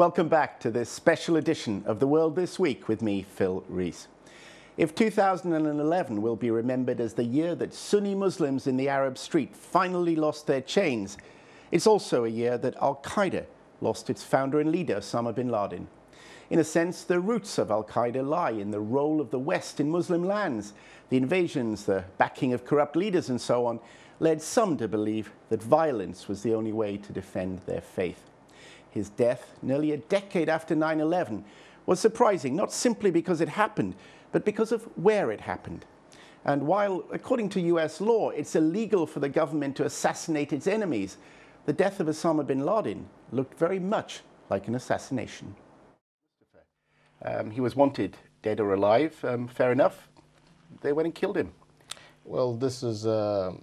Welcome back to this special edition of The World This Week with me, Phil Rees. If 2011 will be remembered as the year that Sunni Muslims in the Arab street finally lost their chains, it's also a year that Al-Qaeda lost its founder and leader, Osama Bin Laden. In a sense, the roots of Al-Qaeda lie in the role of the West in Muslim lands. The invasions, the backing of corrupt leaders and so on, led some to believe that violence was the only way to defend their faith. His death, nearly a decade after 9/11, was surprising, not simply because it happened, but because of where it happened. And while, according to US law, it's illegal for the government to assassinate its enemies, the death of Osama bin Laden looked very much like an assassination. He was wanted, dead or alive. Fair enough. They went and killed him. Well, this is... the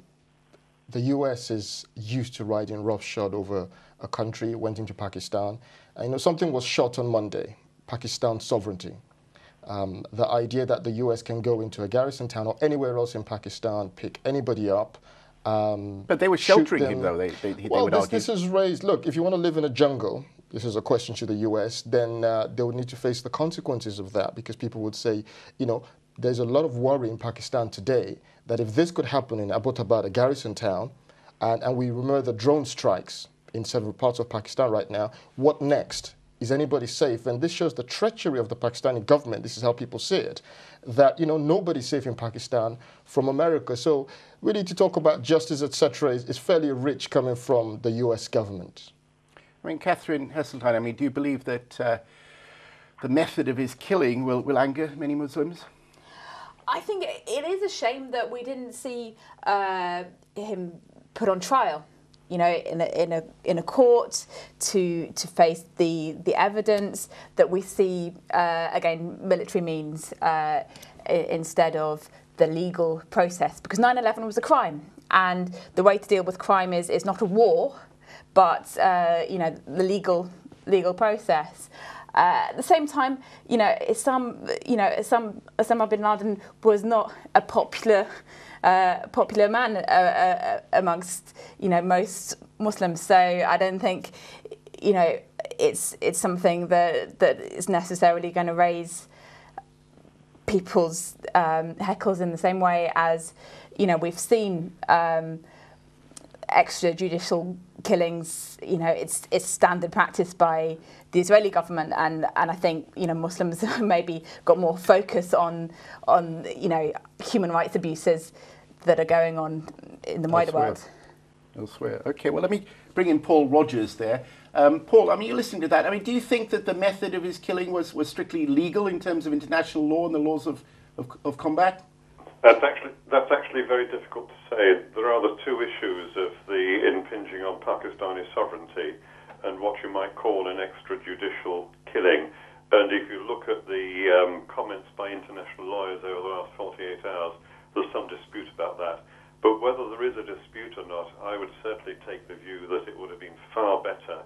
US is used to riding roughshod over a country, went into Pakistan. And, something was shot on Monday, Pakistan's sovereignty. The idea that the US can go into a garrison town or anywhere else in Pakistan, pick anybody up. But they were sheltering him, though, they would argue. This is raised, look, if you want to live in a jungle, this is a question to the US, then they would need to face the consequences of that, because people would say, there's a lot of worry in Pakistan today that if this could happen in Abbottabad, a garrison town, and we remember the drone strikes in several parts of Pakistan right now, what next? Is anybody safe? And this shows the treachery of the Pakistani government. This is how people see it, that, nobody's safe in Pakistan from America. So we need to talk about justice, etc. is fairly rich coming from the US government. I mean, Catherine Heseltine, do you believe that the method of his killing will anger many Muslims? I think it is a shame that we didn't see him put on trial, in a court to face the evidence, that we see again military means instead of the legal process, because 9/11 was a crime, and the way to deal with crime is not a war, but the legal process. At the same time, Osama bin Laden was not a popular man amongst most Muslims. So I don't think it's something that is necessarily going to raise people's heckles in the same way as we've seen extrajudicial killings. It's standard practice by the Israeli government, and I think Muslims maybe got more focus on human rights abuses that are going on in the wider world. Elsewhere. Okay, well, let me bring in Paul Rogers there. Paul, you're listening to that. Do you think that the method of his killing was strictly legal in terms of international law and the laws of combat? That's actually very difficult to say. There are the two issues of the impinging on Pakistani sovereignty and what you might call an extrajudicial killing. And if you look at the comments by international lawyers over the last 48 hours, there's some dispute about that. But whether there is a dispute or not, I would certainly take the view that it would have been far better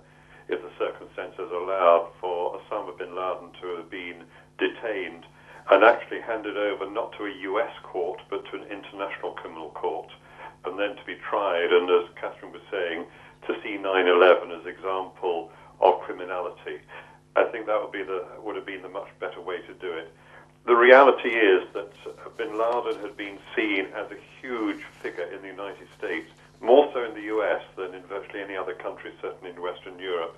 if the circumstances allowed for Osama bin Laden to have been detained and actually handed over not to a US court but to an international criminal court, and then to be tried, and as Catherine was saying, to see 9/11 as example of criminality. I think that would have been the much better way to do it. The reality is that bin Laden had been seen as a huge figure in the United States, more so in the US than in virtually any other country, certainly in Western Europe.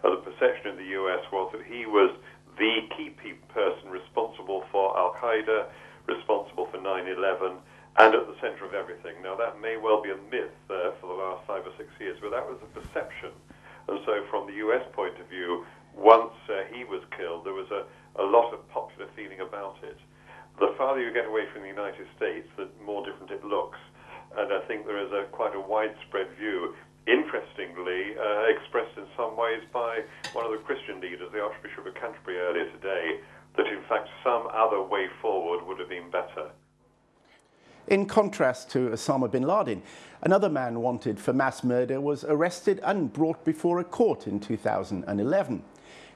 The perception in the US was that he was the key person responsible for Al-Qaeda, responsible for 9/11, and at the center of everything. Now, that may well be a myth for the last 5 or 6 years, but that was a perception. And so from the US point of view, once he was killed, there was a lot of popular feeling about it. The farther you get away from the United States, the more different it looks. And I think there is quite a widespread view, interestingly, expressed in some ways by one of the Christian leaders, the Archbishop of Canterbury, earlier today, that in fact some other way forward would have been better. In contrast to Osama bin Laden, another man wanted for mass murder was arrested and brought before a court in 2011.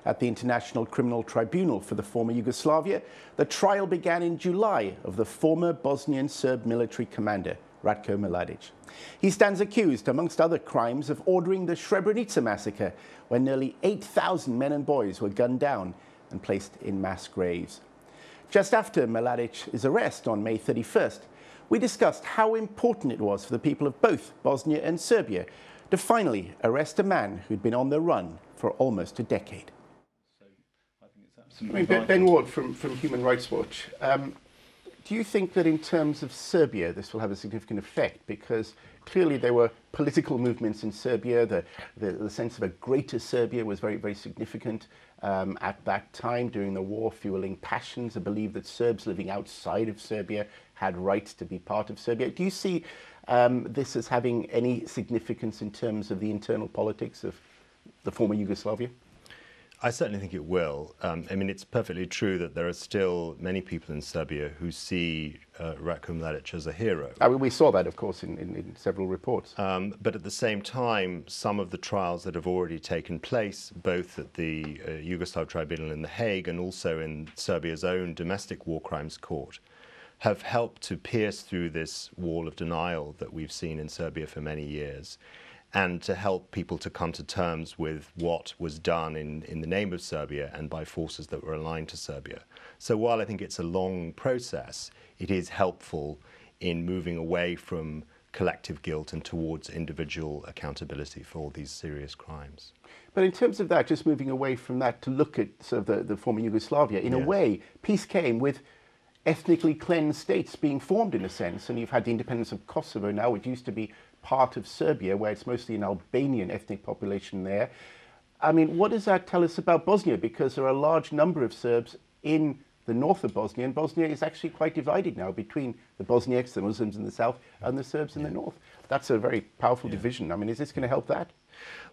At the International Criminal Tribunal for the former Yugoslavia, the trial began in July of the former Bosnian Serb military commander, Ratko Mladic. He stands accused, amongst other crimes, of ordering the Srebrenica massacre, when nearly 8,000 men and boys were gunned down and placed in mass graves. Just after Mladic's arrest on May 31st, we discussed how important it was for the people of both Bosnia and Serbia to finally arrest a man who'd been on the run for almost a decade. Ben Ward from Human Rights Watch, do you think that in terms of Serbia this will have a significant effect? Because clearly there were political movements in Serbia, the sense of a greater Serbia was very, very significant at that time during the war, fueling passions, a belief that Serbs living outside of Serbia had rights to be part of Serbia. Do you see this as having any significance in terms of the internal politics of the former Yugoslavia? I certainly think it will. I mean, it's perfectly true that there are still many people in Serbia who see Ratko Mladic as a hero. I mean, we saw that, of course, in several reports. But at the same time, some of the trials that have already taken place, both at the Yugoslav Tribunal in The Hague and also in Serbia's own domestic war crimes court, have helped to pierce through this wall of denial that we've seen in Serbia for many years, and to help people to come to terms with what was done in the name of Serbia and by forces that were aligned to Serbia. So while I think it's a long process, it is helpful in moving away from collective guilt and towards individual accountability for all these serious crimes. But in terms of that, just moving away from that to look at sort of the former Yugoslavia, in a way, peace came with ethnically cleansed states being formed in a sense, and you've had the independence of Kosovo now, which used to be part of Serbia, where it's mostly an Albanian ethnic population there. I mean, what does that tell us about Bosnia? Because there are a large number of Serbs in the north of Bosnia, and Bosnia is actually quite divided now between the Bosniaks, the Muslims in the south, and the Serbs in the north. That's a very powerful division. I mean, is this going to help that?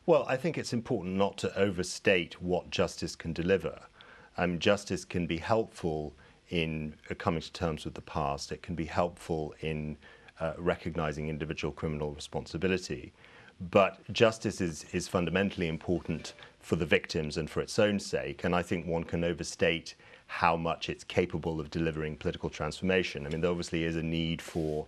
Well, I think it's important not to overstate what justice can deliver. Justice can be helpful in coming to terms with the past. It can be helpful in recognizing individual criminal responsibility. But justice is fundamentally important for the victims and for its own sake. And I think one can overstate how much it's capable of delivering political transformation. I mean, there obviously is a need for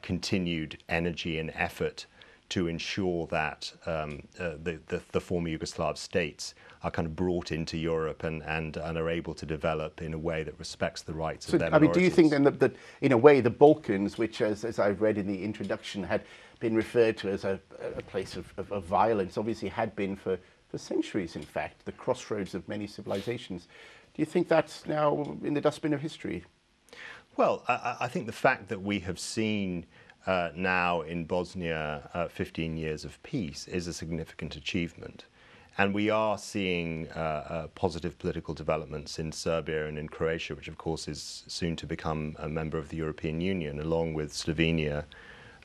continued energy and effort to ensure that the former Yugoslav states are kind of brought into Europe and are able to develop in a way that respects the rights of their minorities. I mean, do you think then that in a way the Balkans, which as I've read in the introduction had been referred to as a place of violence, obviously had been for centuries, in fact, the crossroads of many civilizations. Do you think that's now in the dustbin of history? Well, I think the fact that we have seen now in Bosnia 15 years of peace is a significant achievement. And we are seeing positive political developments in Serbia and in Croatia, which of course is soon to become a member of the European Union, along with Slovenia,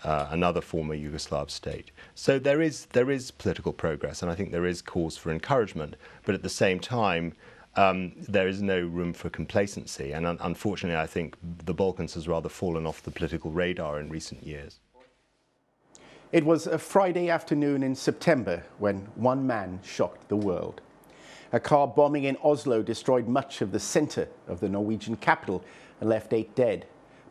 another former Yugoslav state. So there is political progress, and I think there is cause for encouragement. But at the same time, there is no room for complacency. And unfortunately, I think the Balkans has rather fallen off the political radar in recent years. It was a Friday afternoon in September when one man shocked the world. A car bombing in Oslo destroyed much of the centre of the Norwegian capital and left 8 dead.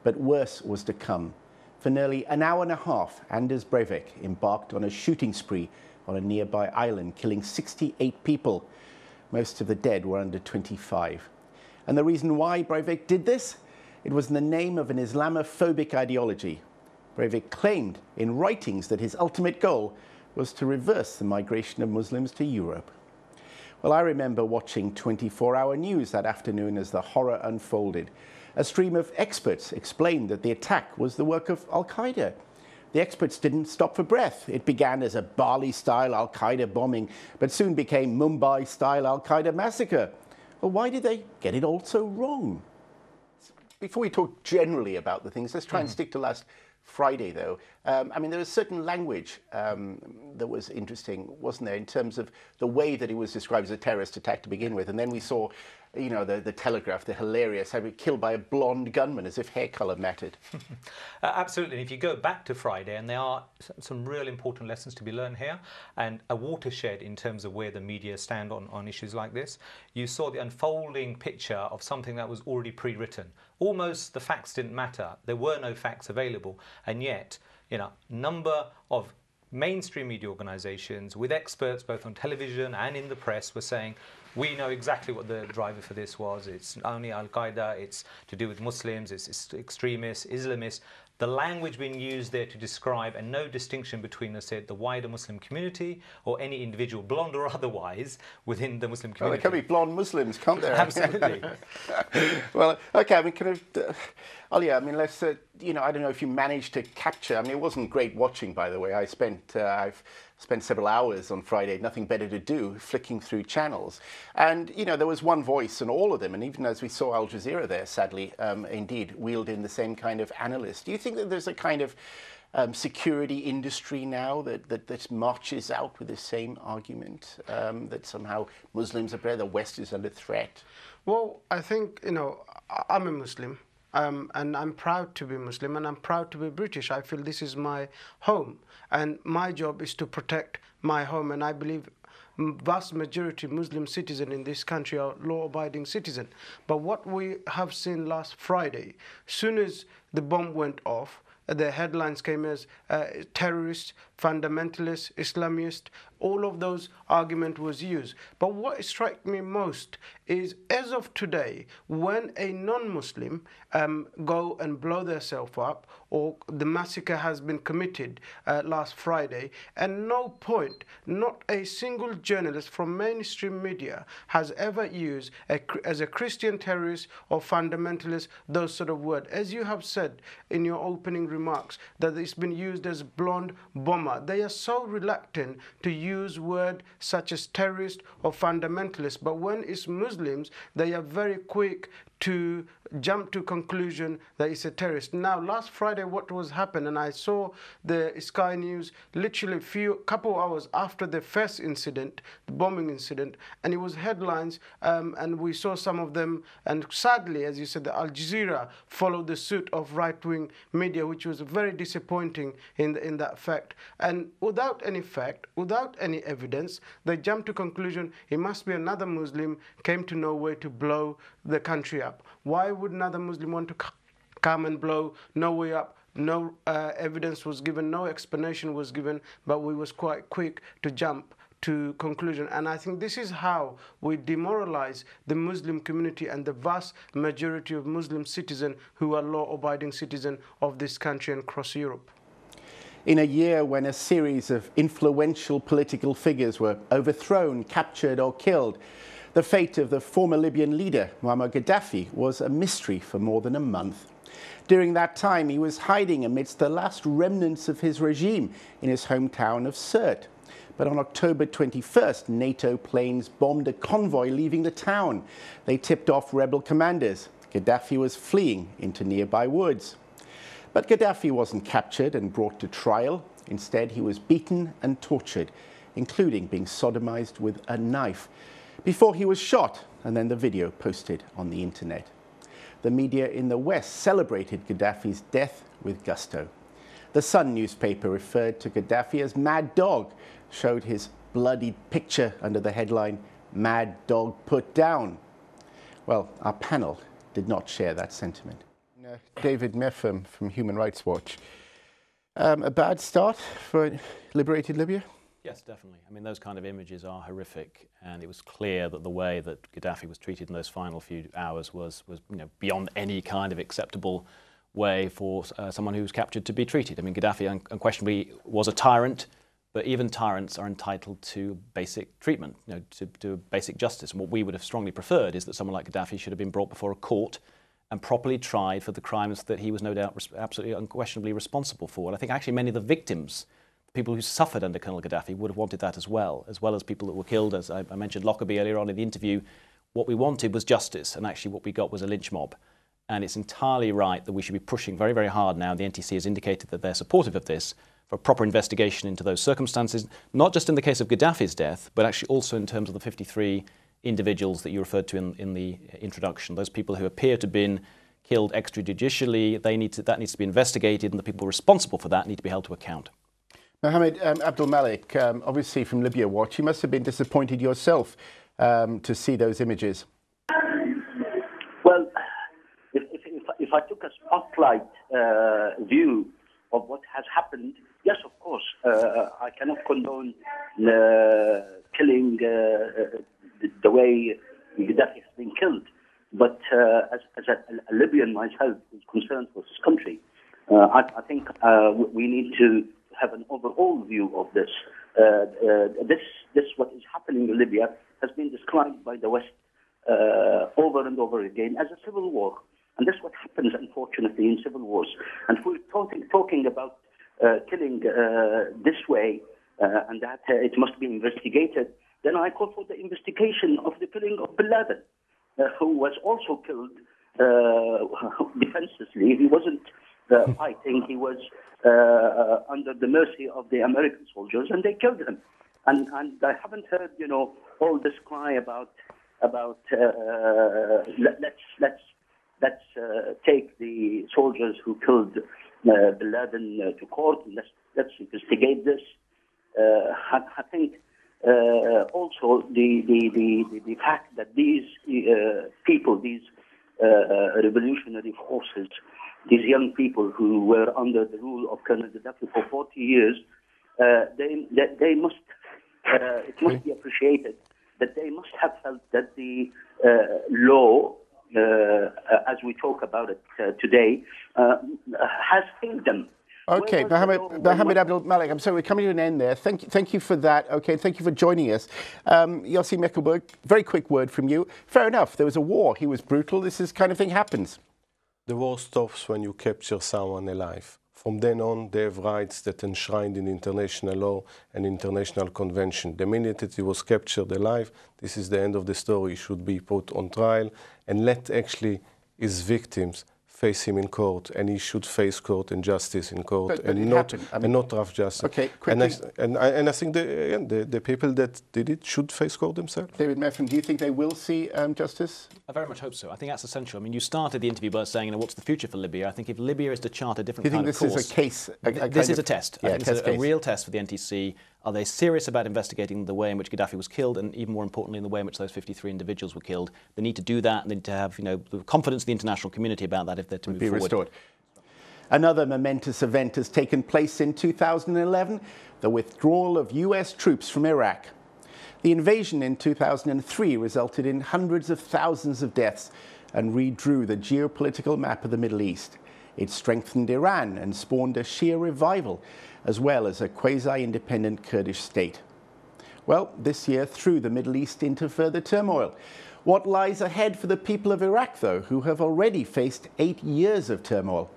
But worse was to come. For nearly an hour and a half, Anders Breivik embarked on a shooting spree on a nearby island, killing 68 people. Most of the dead were under 25. And the reason why Breivik did this? It was in the name of an Islamophobic ideology. Breivik claimed in writings that his ultimate goal was to reverse the migration of Muslims to Europe. Well, I remember watching 24-hour news that afternoon as the horror unfolded. A stream of experts explained that the attack was the work of Al-Qaeda. The experts didn't stop for breath. It began as a Bali-style Al-Qaeda bombing, but soon became Mumbai-style Al-Qaeda massacre. Well, why did they get it all so wrong? Before we talk generally about the things, let's try and stick to last Friday, though. I mean, there was certain language that was interesting, wasn't there, in terms of the way that it was described as a terrorist attack to begin with. And then we saw you know, the Telegraph, they're hilarious. I'd be killed by a blonde gunman, as if hair colour mattered. Absolutely. And if you go back to Friday, and there are some real important lessons to be learned here, and a watershed in terms of where the media stand on issues like this. You saw the unfolding picture of something that was already pre-written. Almost the facts didn't matter. There were no facts available. And yet, you know, number of mainstream media organizations with experts both on television and in the press were saying, we know exactly what the driver for this was. It's only Al-Qaeda, it's to do with Muslims, it's extremists, Islamists. The language being used there to describe, and no distinction between, let's say, the wider Muslim community or any individual, blonde or otherwise, within the Muslim community. Well, there can be blonde Muslims, can't there? Absolutely. Well, okay, I mean, kind of, Ollie, I mean, let's, you know, I don't know if you managed to capture, I mean, it wasn't great watching, by the way. I've spent several hours on Friday, nothing better to do, flicking through channels. And, you know, there was one voice in all of them. And even as we saw Al Jazeera there, sadly, indeed, wheeled in the same kind of analyst. Do you think that there's a kind of security industry now that marches out with the same argument, that somehow Muslims are better, the West is under threat? Well, I think, you know, I'm a Muslim. And I'm proud to be Muslim, and I'm proud to be British. I feel this is my home, and my job is to protect my home. And I believe vast majority Muslim citizens in this country are law-abiding citizens. But what we have seen last Friday, soon as the bomb went off, the headlines came as terrorists, fundamentalists, Islamists. All of those arguments was used. But what struck me most is, as of today, when a non-Muslim go and blow themselves up, or the massacre has been committed last Friday, at no point, not a single journalist from mainstream media has ever used as a Christian terrorist or fundamentalist those sort of words. As you have said in your opening remarks, that it's been used as blonde bomber. They are so reluctant to use words such as terrorist or fundamentalist, but when it's Muslims, they are very quick to jump to conclusion that it's a terrorist. Now, last Friday, what was happened, and I saw the Sky News literally couple hours after the first incident, the bombing incident, and it was headlines, and we saw some of them, and sadly, as you said, the Al Jazeera followed the suit of right-wing media, which was very disappointing in that fact. And without any fact, without any evidence, they jumped to conclusion it must be another Muslim came to Norway to blow the country up. Why would another Muslim want to come and blow Norway up? No evidence was given, no explanation was given, but we was quite quick to jump to conclusion. And I think this is how we demoralize the Muslim community and the vast majority of Muslim citizens who are law-abiding citizens of this country and across Europe. In a year when a series of influential political figures were overthrown, captured or killed, the fate of the former Libyan leader, Muammar Gaddafi, was a mystery for more than a month. During that time, he was hiding amidst the last remnants of his regime in his hometown of Sirte. But on October 21st, NATO planes bombed a convoy leaving the town. They tipped off rebel commanders. Gaddafi was fleeing into nearby woods. But Gaddafi wasn't captured and brought to trial. Instead, he was beaten and tortured, including being sodomized with a knife, before he was shot, and then the video posted on the internet. The media in the West celebrated Gaddafi's death with gusto. The Sun newspaper referred to Gaddafi as Mad Dog, showed his bloodied picture under the headline, Mad Dog Put Down. Well, our panel did not share that sentiment. David Meffam from Human Rights Watch. A bad start for liberated Libya? Yes, definitely. I mean, those kind of images are horrific, and it was clear that the way that Gaddafi was treated in those final few hours was beyond any kind of acceptable way for someone who was captured to be treated. I mean, Gaddafi unquestionably was a tyrant, but even tyrants are entitled to basic treatment, to basic justice. And what we would have strongly preferred is that someone like Gaddafi should have been brought before a court and properly tried for the crimes that he was no doubt absolutely unquestionably responsible for. And I think actually many of the victims, people who suffered under Colonel Gaddafi, would have wanted that as well as people that were killed. As I mentioned Lockerbie earlier on in the interview, what we wanted was justice, and actually what we got was a lynch mob. And it's entirely right that we should be pushing very, very hard now. The NTC has indicated that they're supportive of this, for a proper investigation into those circumstances, not just in the case of Gaddafi's death, but actually also in terms of the 53 individuals that you referred to in the introduction, those people who appear to have been killed extrajudicially, that needs to be investigated, and the people responsible for that need to be held to account. Mohammed Abdul Malik, obviously from Libya Watch, you must have been disappointed yourself to see those images. Well, if I took a spotlight view of what has happened, yes, of course, I cannot condone killing the way Gaddafi has been killed. But as a Libyan myself who's concerned for his country, I think we need to have an overall view of this. This what is happening in Libya has been described by the West over and over again as a civil war. And that's what happens, unfortunately, in civil wars. And if we're talking about killing this way and that it must be investigated, then I call for the investigation of the killing of Bin Laden, who was also killed defenselessly. He wasn't fighting. He was under the mercy of the American soldiers, and they killed him. And I haven't heard, all this cry about let's take the soldiers who killed Bin Laden to court, and let's investigate this. I think also the fact that these people, these revolutionary forces, these young people who were under the rule of Colonel Gaddafi for 40 years, they must, it must be appreciated that they must have felt that the law, as we talk about it today, has failed them. Okay, Mohammed Abdul Malik, I'm sorry, we're coming to an end there. Thank you for that. Okay, thank you for joining us. Yossi Mekelberg, very quick word from you. Fair enough, there was a war. He was brutal. This kind of thing happens. The war stops when you capture someone alive. From then on, they have rights that enshrined in international law and international convention. The minute he was captured alive, this is the end of the story. He should be put on trial and let actually his victims face him in court, and he should face court and justice in court, but and not rough justice. Okay, quickly. And I think the people that did it should face court themselves. David Meffin, do you think they will see justice? I very much hope so. I think that's essential. I mean, you started the interview by saying, what's the future for Libya? I think if Libya is to chart a different kind of course... Do you think this is a case? This is a test. Yeah, I think it's a real test for the NTC. Are they serious about investigating the way in which Gaddafi was killed, and even more importantly, in the way in which those 53 individuals were killed? They need to do that, and they need to have, the confidence of the international community about that if they're to move forward. Restored. Another momentous event has taken place in 2011, the withdrawal of US troops from Iraq. The invasion in 2003 resulted in hundreds of thousands of deaths and redrew the geopolitical map of the Middle East. It strengthened Iran and spawned a Shia revival, as well as a quasi-independent Kurdish state. Well, this year threw the Middle East into further turmoil. What lies ahead for the people of Iraq, though, who have already faced 8 years of turmoil?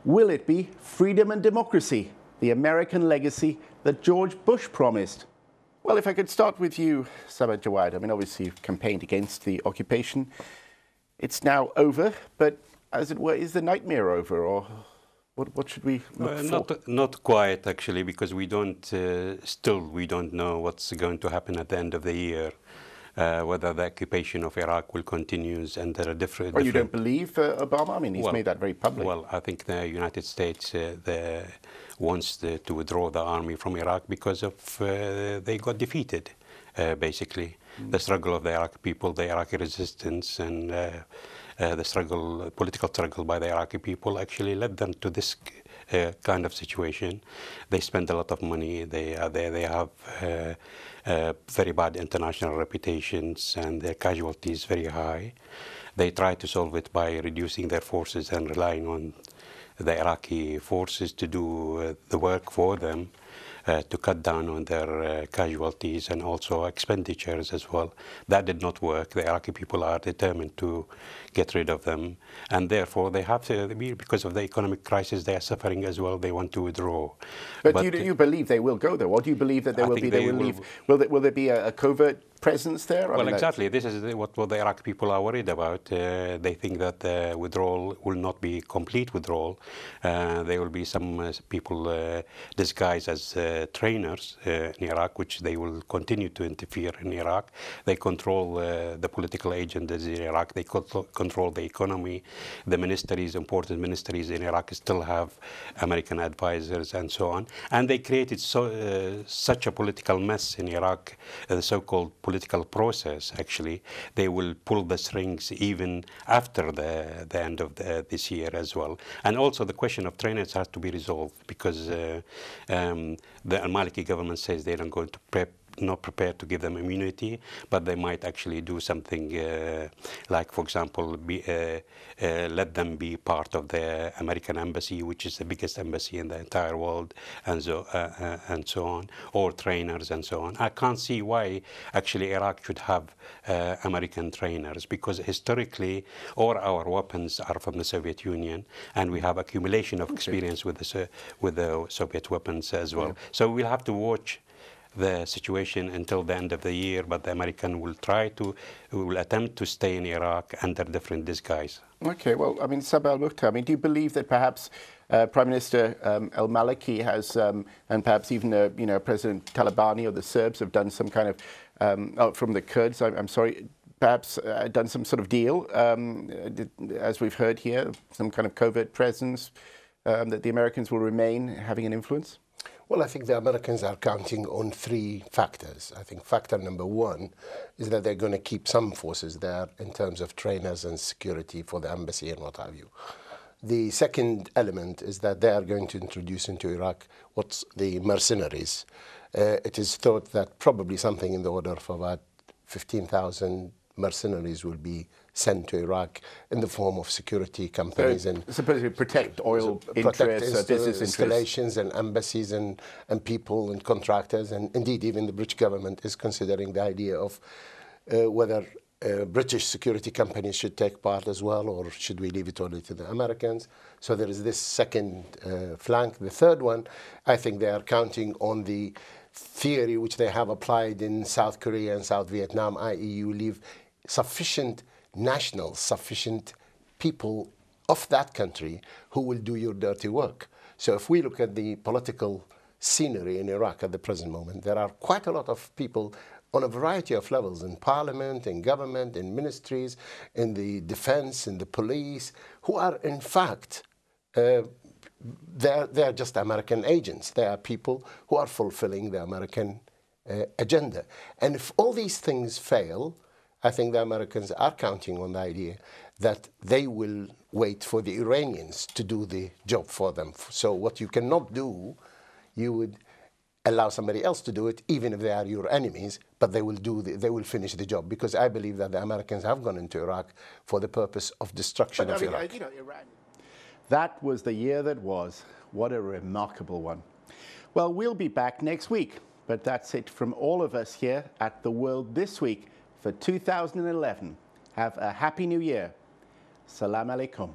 Will it be freedom and democracy, the American legacy that George Bush promised? Well, if I could start with you, Samad Jawad. I mean, obviously you've campaigned against the occupation. It's now over, but as it were, is the nightmare over, or what should we look for? Not quite, actually, because we don't know what's going to happen at the end of the year. Whether the occupation of Iraq will continue under a different... Or you don't believe Obama? I mean, he's made that very public. Well, I think the United States wants to withdraw the army from Iraq because of they got defeated, basically. The struggle of the Iraqi people, the Iraqi resistance, and the political struggle by the Iraqi people actually led them to this kind of situation. They spend a lot of money. They have very bad international reputations, and their casualties very high. They try to solve it by reducing their forces and relying on the Iraqi forces to do the work for them, to cut down on their casualties and also expenditures as well. That did not work. The Iraqi people are determined to get rid of them, and therefore they have to, because of the economic crisis they are suffering as well, they want to withdraw. But you believe they will go, though? Or do you believe that they will leave? Will there be a covert presence there? Well, exactly. This is what the Iraqi people are worried about. They think that the withdrawal will not be complete withdrawal. There will be some people disguised as has trainers in Iraq, which they will continue to interfere in Iraq. They control the political agendas in Iraq. They control the economy. The ministries, important ministries in Iraq still have American advisors and so on. And they created such a political mess in Iraq, the so-called political process, actually. They will pull the strings even after the end of this year as well. And also the question of trainers has to be resolved, because the al-Maliki government says they're not going to not prepared to give them immunity, but they might actually do something like, for example, let them be part of the American embassy, which is the biggest embassy in the entire world, and so on, or trainers and so on. I can't see why actually Iraq should have American trainers, because historically all our weapons are from the Soviet Union, and we have accumulation of experience with the Soviet weapons as well. Yeah. So we'll have to watch the situation until the end of the year, but the American will attempt to stay in Iraq under different disguise. Okay, well, I mean, Sabah al-Mukhtar, I mean, do you believe that perhaps Prime Minister al-Maliki has, and perhaps even President Talabani or the Serbs have done some kind of, from the Kurds, I'm sorry, perhaps done some sort of deal, as we've heard here, some kind of covert presence, that the Americans will remain having an influence? Well, I think the Americans are counting on three factors. I think factor number one is that they're going to keep some forces there in terms of trainers and security for the embassy and what have you. The second element is that they are going to introduce into Iraq what's the mercenaries. It is thought that probably something in the order of about 15,000 mercenaries will be sent to Iraq in the form of security companies and supposedly protect oil interests, business installations and embassies and people and contractors, and indeed even the British government is considering the idea of whether British security companies should take part as well, or should we leave it only to the Americans. So there is this second flank. The third one, I think they are counting on the theory which they have applied in South Korea and South Vietnam, i.e. you leave sufficient nationals, sufficient people of that country who will do your dirty work. So if we look at the political scenery in Iraq at the present moment, there are quite a lot of people on a variety of levels, in parliament, in government, in ministries, in the defense, in the police, who are in fact, they're just American agents. They are people who are fulfilling the American agenda. And if all these things fail, I think the Americans are counting on the idea that they will wait for the Iranians to do the job for them. So what you cannot do, you would allow somebody else to do it, even if they are your enemies, but they will finish the job. Because I believe that the Americans have gone into Iraq for the purpose of destruction of Iraq. Iran. That was the year that was. What a remarkable one. Well, we'll be back next week, but that's it from all of us here at The World This Week for 2011. Have a happy new year. Salam alaikum.